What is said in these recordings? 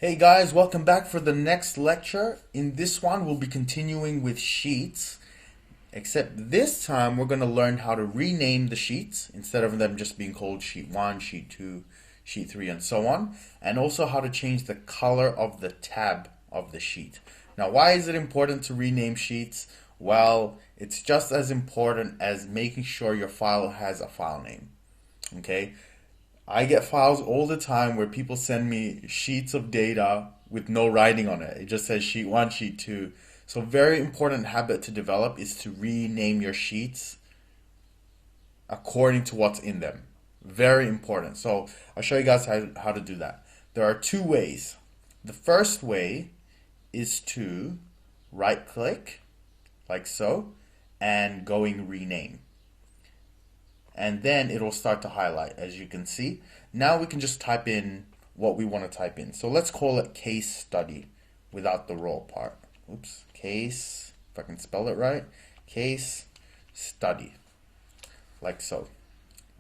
Hey guys, welcome back for the next lecture. In this one, we'll be continuing with sheets, except this time we're going to learn how to rename the sheets instead of them just being called sheet 1, sheet 2, sheet 3, and so on, and also how to change the color of the tab of the sheet. Now, why is it important to rename sheets? Well, it's just as important as making sure your file has a file name. Okay? I get files all the time where people send me sheets of data with no writing on it. It just says sheet 1, sheet 2. So very important habit to develop is to rename your sheets according to what's in them. Very important. So I'll show you guys how to do that. There are two ways. The first way is to right click like so and going rename, and then it'll start to highlight, as you can see. Now we can just type in what we want to type in. So let's call it case study without the role part. Oops, case, if I can spell it right, case study, like so.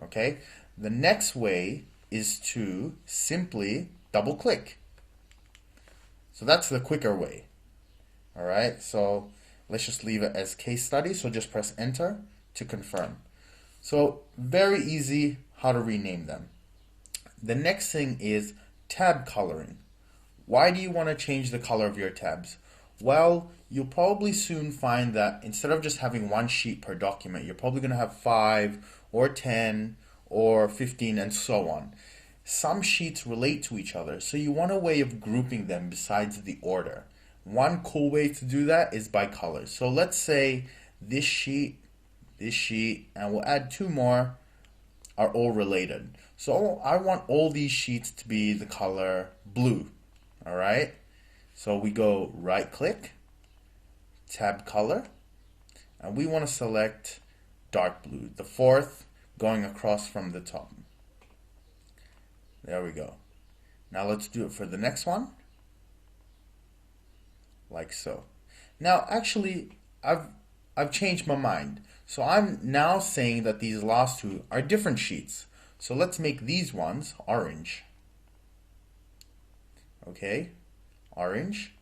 Okay, the next way is to simply double click. So that's the quicker way. All right, so let's just leave it as case study. So just press enter to confirm. So very easy how to rename them. The next thing is tab coloring. Why do you want to change the color of your tabs? Well, you'll probably soon find that instead of just having one sheet per document, you're probably going to have 5 or 10 or 15 and so on. Some sheets relate to each other, so you want a way of grouping them besides the order. One cool way to do that is by color. So let's say this sheet, and we'll add 2 more, are all related. So I want all these sheets to be the color blue. All right. So we go right click, tab color, and we want to select dark blue, the 4th going across from the top. There we go. Now let's do it for the next one. Like so. Now actually I've changed my mind. So I'm now saying that these last two are different sheets. So let's make these ones orange. Okay, orange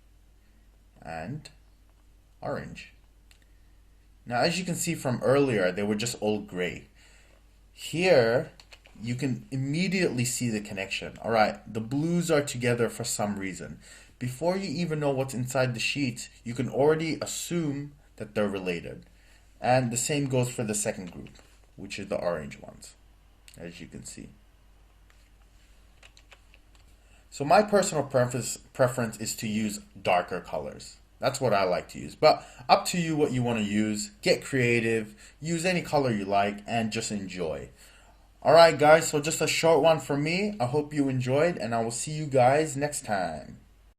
and orange. Now as you can see from earlier, they were just all gray. Here you can immediately see the connection. All right, the blues are together for some reason. Before you even know what's inside the sheet, you can already assume that they're related. And the same goes for the second group, which is the orange ones, as you can see. So my personal preference is to use darker colors. That's what I like to use. But up to you what you want to use. Get creative, use any color you like, and just enjoy. Alright guys, so just a short one from me. I hope you enjoyed, and I will see you guys next time.